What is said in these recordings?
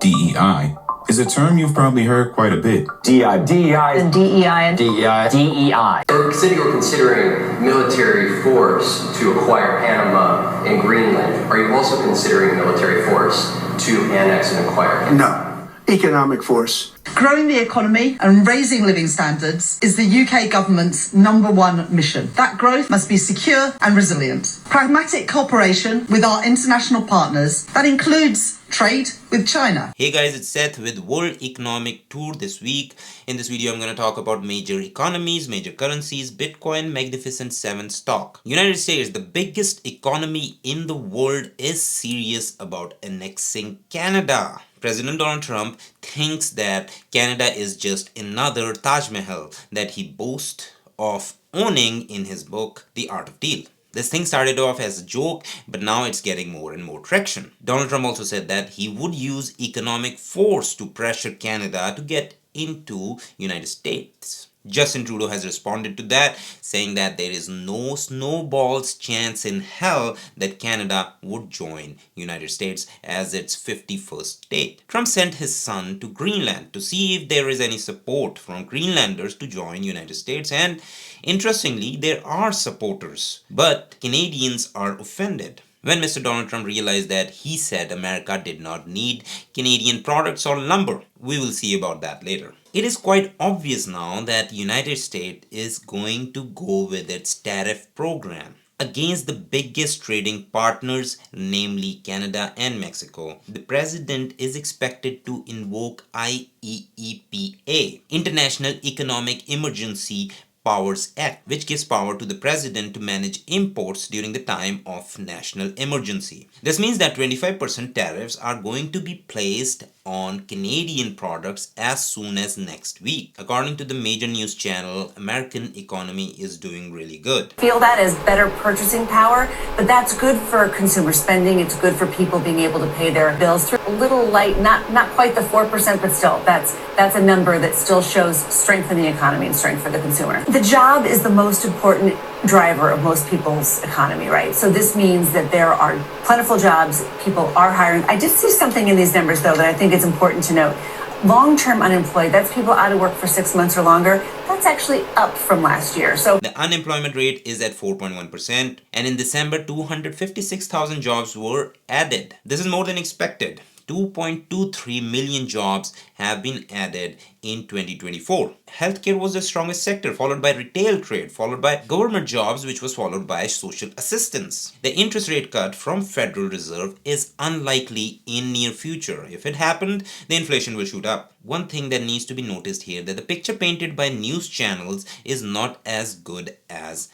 DEI is a term you've probably heard quite a bit. DEI. And DEI. DEI. The city were considering military force to acquire Panama and Greenland. Are you also considering military force to annex and acquire Canada? No. Economic force. Growing the economy and raising living standards is the UK government's #1 mission. That growth must be secure and resilient. Pragmatic cooperation with our international partners, that includes trade with China. Hey guys, it's Seth with World Economic Tour this week. In this video, I'm going to talk about major economies, major currencies, Bitcoin, Magnificent 7 stock. United States, the biggest economy in the world, is serious about annexing Canada. President Donald Trump thinks that Canada is just another Taj Mahal that he boasts of owning in his book, The Art of Deal. This thing started off as a joke, but now it's getting more and more traction. Donald Trump also said that he would use economic force to pressure Canada to get into United States. Justin Trudeau has responded to that, saying that there is no snowball's chance in hell that Canada would join United States as its 51st state. Trump sent his son to Greenland to see if there is any support from Greenlanders to join United States, and interestingly, there are supporters, but Canadians are offended. When Mr. Donald Trump realized that he said America did not need Canadian products or lumber. We will see about that later. It is quite obvious now that the United States is going to go with its tariff program against the biggest trading partners, namely Canada and Mexico. The president is expected to invoke IEEPA, International Economic Emergency Powers Act, which gives power to the president to manage imports during the time of national emergency. This means that 25% tariffs are going to be placed on Canadian products as soon as next week. According to the major news channel, American economy is doing really good. Feel that as better purchasing power, but that's good for consumer spending. It's good for people being able to pay their bills through a little light, not quite the 4%, but still, that's a number that still shows strength in the economy and strength for the consumer. The job is the most important driver of most people's economy, right? So this means that there are plentiful jobs, people are hiring. I did see something in these numbers, though, that I think it's important to note. Long-term unemployed, that's people out of work for 6 months or longer, that's actually up from last year. So the unemployment rate is at 4.1%, and in December, 256,000 jobs were added. This is more than expected. 2.23 million jobs have been added in 2024. Healthcare was the strongest sector, followed by retail trade, followed by government jobs, which was followed by social assistance. The interest rate cut from Federal Reserve is unlikely in near future. If it happened, the inflation will shoot up. One thing that needs to be noticed here, that the picture painted by news channels is not as good as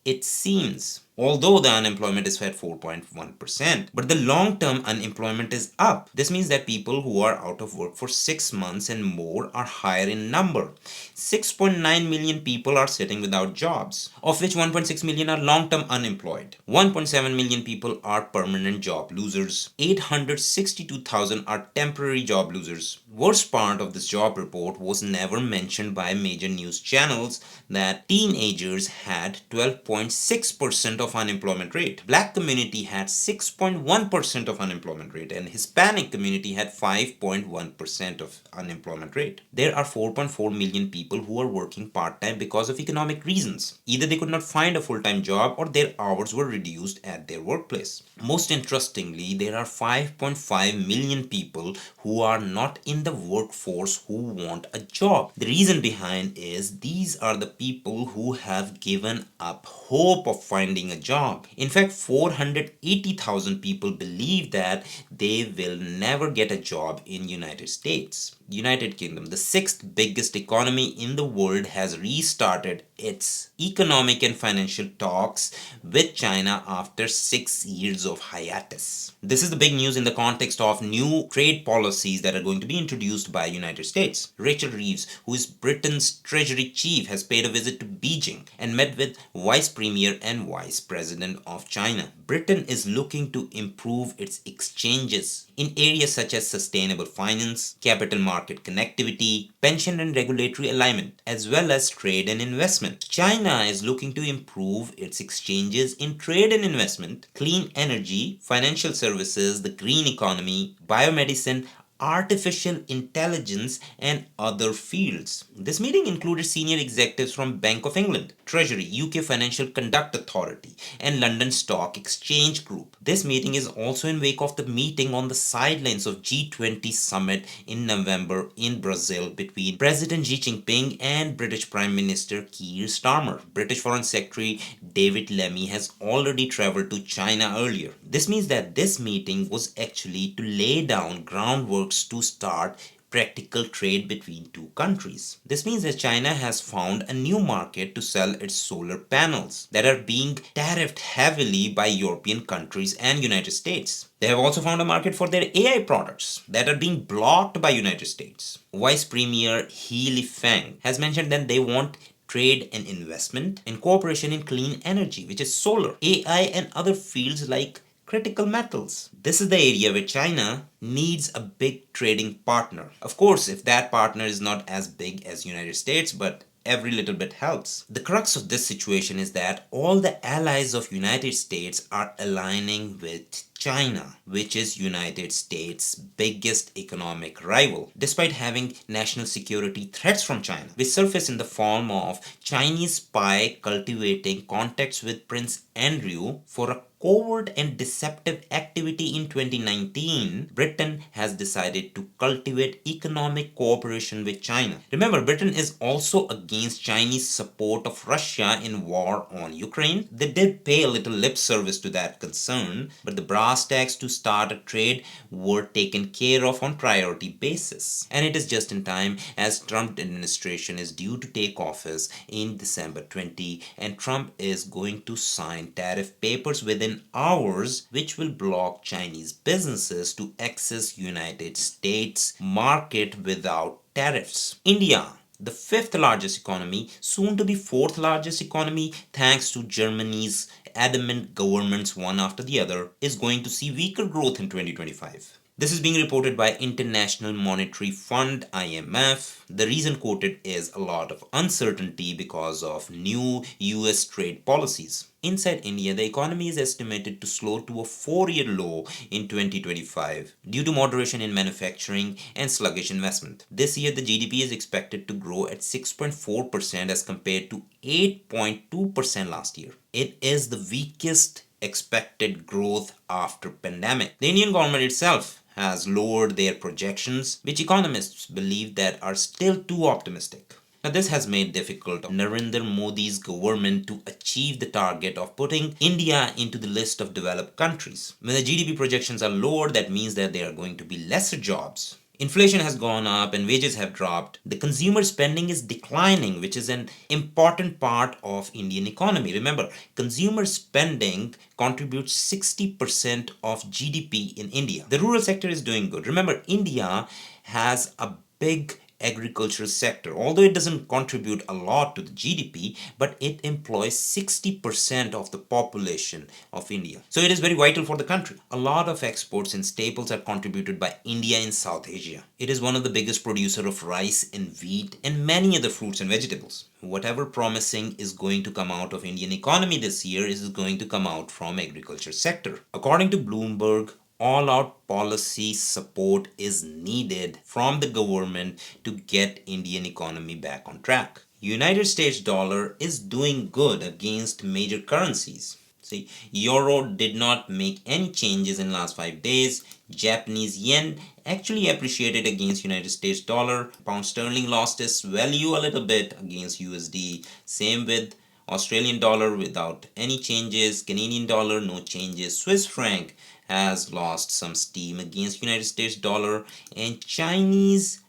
it seems. Although the unemployment is at 4.1%, but the long-term unemployment is up. This means that people who are out of work for 6 months and more are higher in number. 6.9 million people are sitting without jobs, of which 1.6 million are long-term unemployed. 1.7 million people are permanent job losers. 862,000 are temporary job losers. Worst part of this job report was never mentioned by major news channels, that teenagers had 12.6% of unemployment rate. Black community had 6.1% of unemployment rate, and Hispanic community had 5.1% of unemployment rate. There are 4.4 million people who are working part-time because of economic reasons. Either they could not find a full-time job or their hours were reduced at their workplace. Most interestingly, there are 5.5 million people who are not in the workforce who want a job. The reason behind is these are the people who have given up hope of finding a job. In fact, 480,000 people believe that they will never get a job in United States. United Kingdom, the 6th biggest economy in the world, has restarted its economic and financial talks with China after 6 years of hiatus. This is the big news in the context of new trade policies that are going to be introduced by United States. Rachel Reeves, who is Britain's Treasury Chief, has paid a visit to Beijing and met with Vice Premier and Vice President of China. Britain is looking to improve its exchanges in areas such as sustainable finance, capital market connectivity, pension and regulatory alignment, as well as trade and investment. China is looking to improve its exchanges in trade and investment, clean energy, financial services, the green economy, biomedicine, artificial intelligence and other fields. This meeting included senior executives from Bank of England, Treasury, UK Financial Conduct Authority, and London Stock Exchange Group. This meeting is also in wake of the meeting on the sidelines of G20 summit in November in Brazil between President Xi Jinping and British Prime Minister Keir Starmer. British Foreign Secretary David Lammy has already traveled to China earlier. This means that this meeting was actually to lay down groundworks to start practical trade between two countries. This means that China has found a new market to sell its solar panels that are being tariffed heavily by European countries and United States. They have also found a market for their AI products that are being blocked by United States. Vice Premier He Feng has mentioned that they want trade and investment and cooperation in clean energy, which is solar, AI, and other fields like critical metals. This is the area where China needs a big trading partner. Of course, if that partner is not as big as United States, but every little bit helps. The crux of this situation is that all the allies of United States are aligning with China, which is United States' biggest economic rival, despite having national security threats from China, which surface in the form of Chinese spy cultivating contacts with Prince Andrew for a covert and deceptive activity in 2019. Britain has decided to cultivate economic cooperation with China. Remember, Britain is also against Chinese support of Russia in war on Ukraine. They did pay a little lip service to that concern, but the brass tacks to start a trade were taken care of on priority basis. And it is just in time as Trump administration is due to take office in December 20, and Trump is going to sign tariff papers within hours, which will block Chinese businesses to access United States market without tariffs. India, the fifth largest economy, soon to be fourth largest economy thanks to Germany's adamant governments one after the other, is going to see weaker growth in 2025. This is being reported by International Monetary Fund (IMF). The reason quoted is a lot of uncertainty because of new US trade policies. Inside India, the economy is estimated to slow to a 4-year low in 2025 due to moderation in manufacturing and sluggish investment. This year, the GDP is expected to grow at 6.4% as compared to 8.2% last year. It is the weakest expected growth after pandemic. The Indian government itself has lowered their projections, which economists believe that are still too optimistic. Now, this has made difficult Narendra Modi's government to achieve the target of putting India into the list of developed countries. When the GDP projections are lower, that means that there are going to be lesser jobs. Inflation has gone up and wages have dropped. The consumer spending is declining, which is an important part of Indian economy. Remember, consumer spending contributes 60% of GDP in India. The rural sector is doing good. Remember, India has a big agricultural sector, although it doesn't contribute a lot to the GDP, but it employs 60% of the population of India. So it is very vital for the country. A lot of exports and staples are contributed by India in South Asia. It is one of the biggest producer of rice and wheat and many other fruits and vegetables. Whatever promising is going to come out of Indian economy this year is going to come out from agriculture sector. According to Bloomberg, all-out policy support is needed from the government to get Indian economy back on track. United States dollar is doing good against major currencies. See, Euro did not make any changes in last 5 days. Japanese yen actually appreciated against United States dollar. Pound sterling lost its value a little bit against USD. Same with Australian dollar without any changes. Canadian dollar, no changes. Swiss franc has lost some steam against United States dollar, and Chinese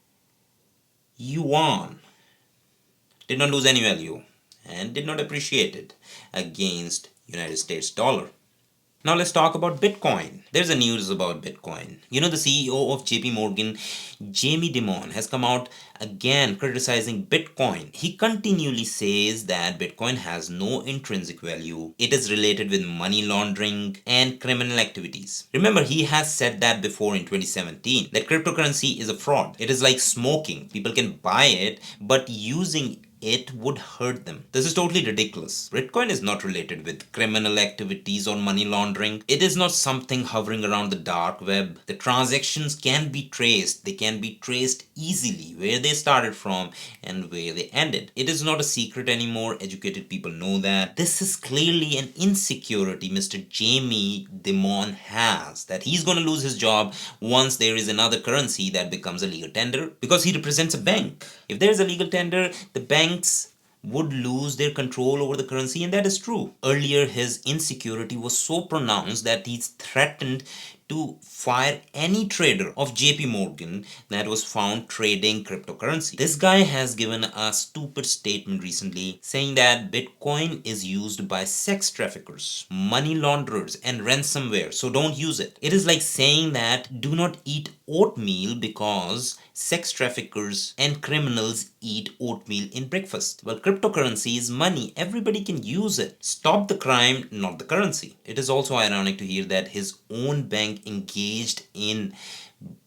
yuan did not lose any value and did not appreciate it against United States dollar. Now let's talk about Bitcoin. There's a news about Bitcoin. You know, the CEO of JP Morgan, Jamie Dimon, has come out again criticizing Bitcoin. He continually says that Bitcoin has no intrinsic value. It is related with money laundering and criminal activities. Remember, he has said that before in 2017, that cryptocurrency is a fraud. It is like smoking. People can buy it, but using it would hurt them. This is totally ridiculous. Bitcoin is not related with criminal activities or money laundering. It is not something hovering around the dark web. The transactions can be traced. They can be traced easily where they started from and where they ended. It is not a secret anymore. Educated people know that. This is clearly an insecurity Mr. Jamie Dimon has, that he's going to lose his job once there is another currency that becomes a legal tender, because he represents a bank. If there is a legal tender, the banks would lose their control over the currency, and that is true. Earlier, his insecurity was so pronounced that he threatened to fire any trader of JP Morgan that was found trading cryptocurrency. This guy has given a stupid statement recently saying that Bitcoin is used by sex traffickers, money launderers, and ransomware, so don't use it. It is like saying that do not eat oatmeal because sex traffickers and criminals eat oatmeal in breakfast. Well, cryptocurrency is money. Everybody can use it. Stop the crime, not the currency. It is also ironic to hear that his own bank engaged in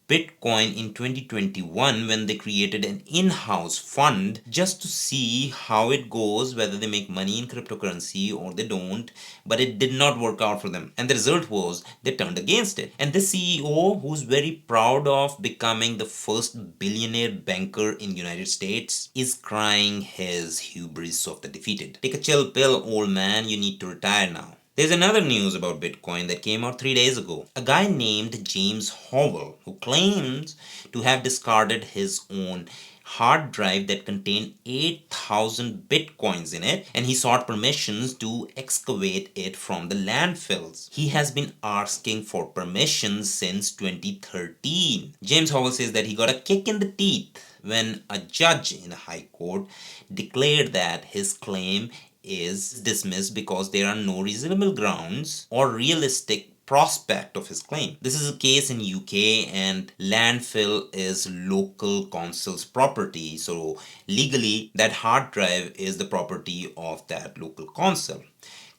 Bitcoin in 2021 when they created an in-house fund just to see how it goes, whether they make money in cryptocurrency or they don't, but it did not work out for them. And the result was they turned against it. And this CEO, who's very proud of becoming the first billionaire banker in United States, is crying his hubris of the defeated. Take a chill pill, old man. You need to retire now. There's another news about Bitcoin that came out 3 days ago. A guy named James Howell, who claims to have discarded his own hard drive that contained 8,000 Bitcoins in it, and he sought permissions to excavate it from the landfills. He has been asking for permissions since 2013. James Howell says that he got a kick in the teeth when a judge in a high court declared that his claim is dismissed because there are no reasonable grounds or realistic prospect of his claim. This is a case in UK, and landfill is local council's property, so legally that hard drive is the property of that local council.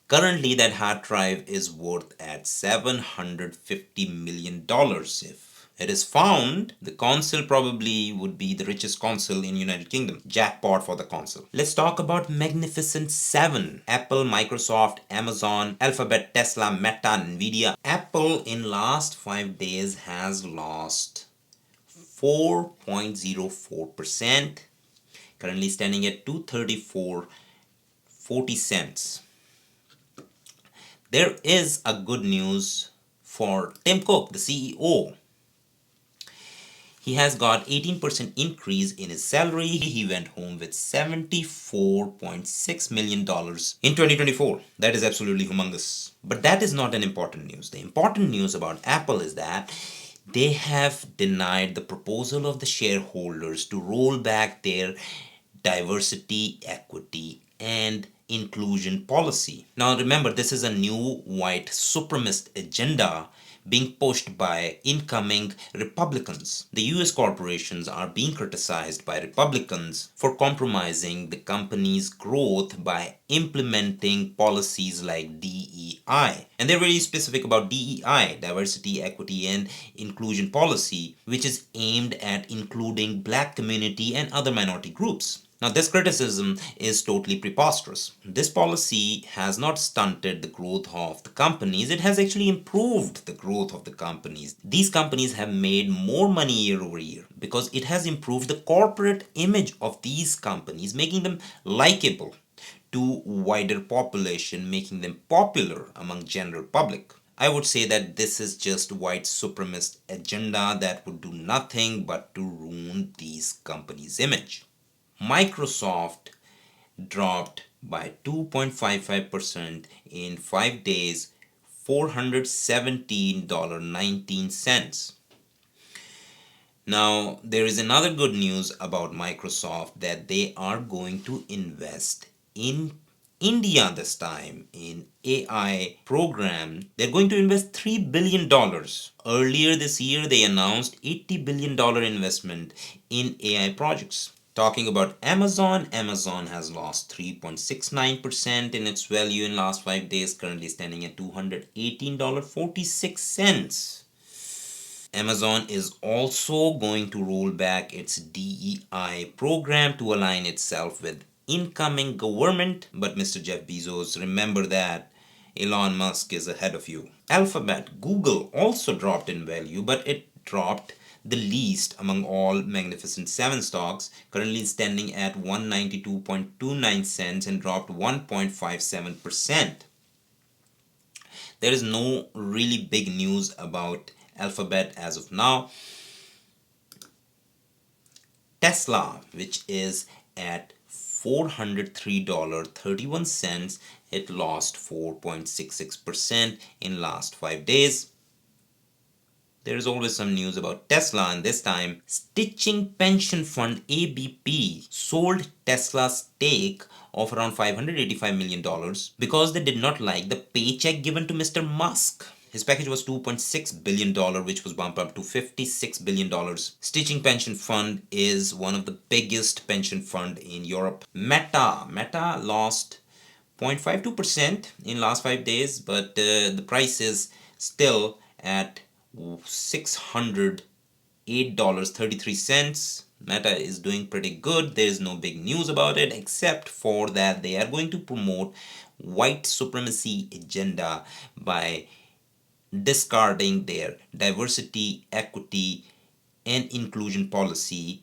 Currently that hard drive is worth at $750 million. If it is found, the council probably would be the richest council in United Kingdom. Jackpot for the council. Let's talk about Magnificent Seven. Apple, Microsoft, Amazon, Alphabet, Tesla, Meta, Nvidia. Apple in last 5 days has lost 4.04%. Currently standing at 234.40 cents. There is a good news for Tim Cook, the CEO. He has got 18% increase in his salary. He went home with $74.6 million in 2024. That is absolutely humongous. But that is not an important news. The important news about Apple is that they have denied the proposal of the shareholders to roll back their diversity, equity, and inclusion policy. Now remember, this is a new white supremacist agenda being pushed by incoming Republicans. The US corporations are being criticized by Republicans for compromising the company's growth by implementing policies like DEI. And they're very specific about DEI, diversity, equity, and inclusion policy, which is aimed at including Black community and other minority groups. Now, this criticism is totally preposterous. This policy has not stunted the growth of the companies. It has actually improved the growth of the companies. These companies have made more money year over year because it has improved the corporate image of these companies, making them likable to wider population, making them popular among general public. I would say that this is just white supremacist agenda that would do nothing but to ruin these companies' image. Microsoft dropped by 2.55% in 5 days, $417.19. Now, there is another good news about Microsoft, that they are going to invest in India this time in AI program. They're going to invest $3 billion. Earlier this year, they announced $80 billion investment in AI projects. Talking about Amazon, Amazon has lost 3.69% in its value in last 5 days, currently standing at $218.46. Amazon is also going to roll back its DEI program to align itself with incoming government, but Mr. Jeff Bezos, remember that Elon Musk is ahead of you. Alphabet, Google also dropped in value, but it dropped the least among all Magnificent 7 stocks, currently standing at 192.29 cents and dropped 1.57%. There is no really big news about Alphabet as of now. Tesla, which is at $403.31, it lost 4.66% in last 5 days. There is always some news about Tesla, and this time Stitching Pension Fund ABP sold Tesla's stake of around $585 million because they did not like the paycheck given to Mr. Musk. His package was $2.6 billion, which was bumped up to $56 billion. Stitching Pension Fund is one of the biggest pension fund in Europe. Meta lost 0.52% in last 5 days, but the price is still at $608.33. Meta is doing pretty good. There is no big news about it except for that they are going to promote white supremacy agenda by discarding their diversity, equity, and inclusion policy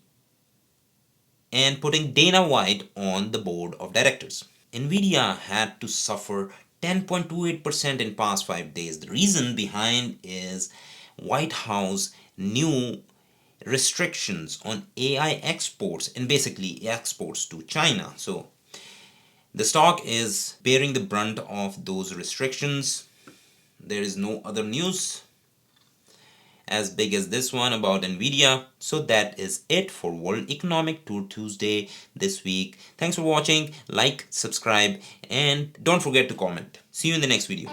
and putting Dana White on the board of directors. Nvidia had to suffer 10.28% in past 5 days. The reason behind is White House new restrictions on AI exports and basically exports to China. So the stock is bearing the brunt of those restrictions. There is no other news as big as this one about Nvidia. So that is it for World Economic Tour Tuesday this week. Thanks for watching. Like, subscribe, and don't forget to comment. See you in the next video.